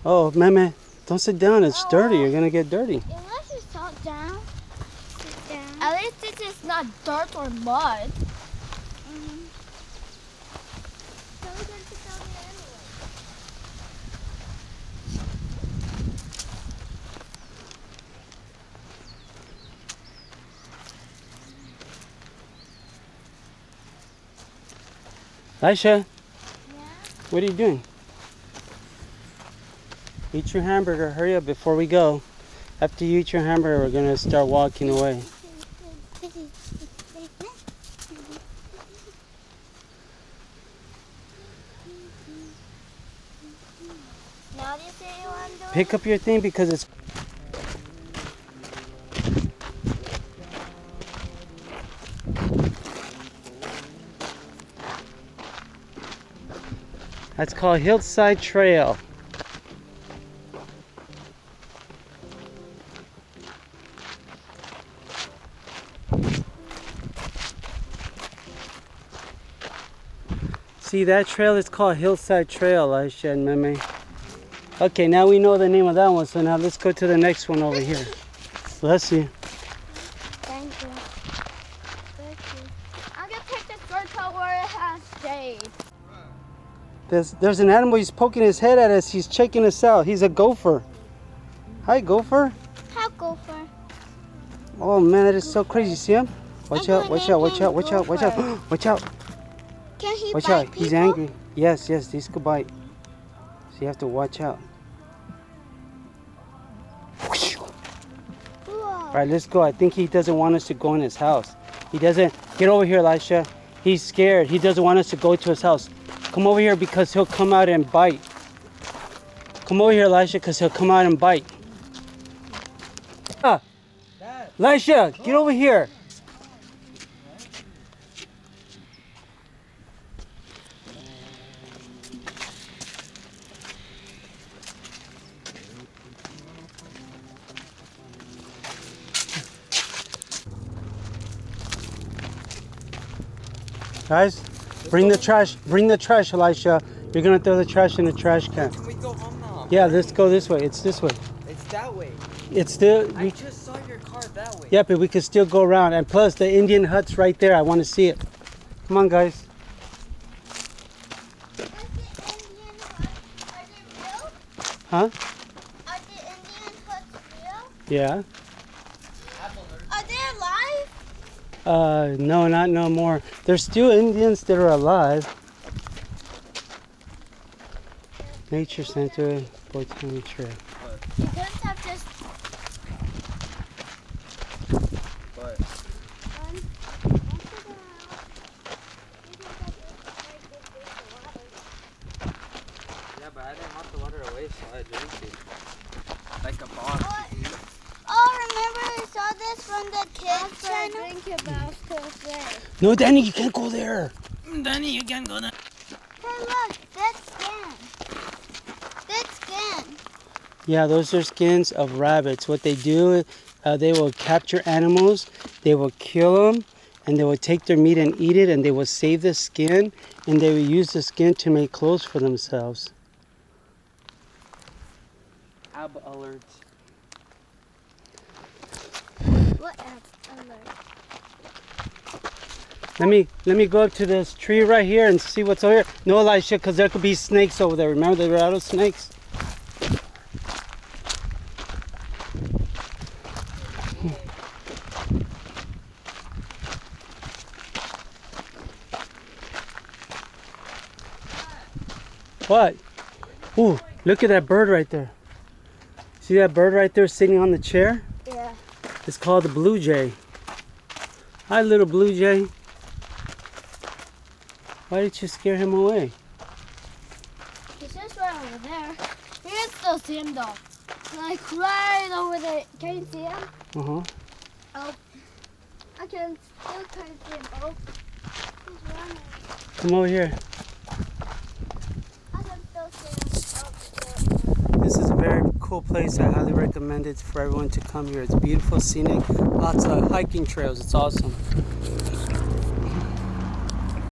Oh, Meme, don't sit down. It's dirty. You're going to get dirty. Unless you sit down. At least this is not dirt or mud. So we're going to sit down here anyway. Aisha, Yeah? what are you doing? Eat your hamburger. Hurry up before we go. After you eat your hamburger, we're going to start walking away. Now do you say you want to do it? Pick up your thing because it's... That's called Hillside Trail. See, that trail is called Hillside Trail, Aisha and Meme. Okay, now we know the name of that one, so now let's go to the next one over here. Bless you. Thank you. Thank you. I'm going to take the circle where it has shade. There's an animal, he's poking his head at us, he's checking us out. He's a gopher. Hi, gopher. How gopher? Oh man, that is so crazy. See him? Watch out, watch out, watch out, watch out, watch out. Watch out. Can he Watch bite out, people? he's angry. Yes, these could bite. So you have to watch out. Whoa. All right, let's go. I think he doesn't want us to go in his house. He doesn't. Get over here, Elisha. He's scared. He doesn't want us to go to his house. Come over here because he'll come out and bite. Come over here, Elisha, because he'll come out and bite. Elisha, get over here. Guys, bring the trash, Elisha. You're gonna throw the trash in the trash can. Can we go home now? Yeah, let's go this way. It's this way. It's that way. It's still. I just saw your car that way. Yeah, but we could still go around. And plus, the Indian hut's right there. I want to see it. Come on, guys. Is the Indian huts, are they real? Huh? Are the Indian huts real? Yeah. Are they alive? No, not no more. There's still Indians that are alive. Nature Center, Botanic Trail. You don't have just But one. yeah, but I didn't want the water away, so I drank it. Like a boss. Oh, remember I saw this from the kids channel? Drink your mouth No, Danny, you can't go there. Danny, you can't go there. Hey, look, that's skin. That's skin. Yeah, those are skins of rabbits. What they do, they will capture animals, they will kill them, and they will take their meat and eat it, and they will save the skin, and they will use the skin to make clothes for themselves. Ab alert. What alert? Let me go up to this tree right here and see what's over here. No, Elisha, because there could be snakes over there. Remember the rattlesnakes? What? Ooh, look at that bird right there. See that bird right there sitting on the chair? Yeah. It's called the blue jay. Hi, little blue jay. Why did you scare him away? He's just right over there. You can still see him though. Like right over there. Can you see him? Uh-huh. Oh. I can still kind of see him. Oh. He's running. Come over here. I can still see him. This is a very cool place. I highly recommend it for everyone to come here. It's beautiful, scenic, lots of hiking trails. It's awesome.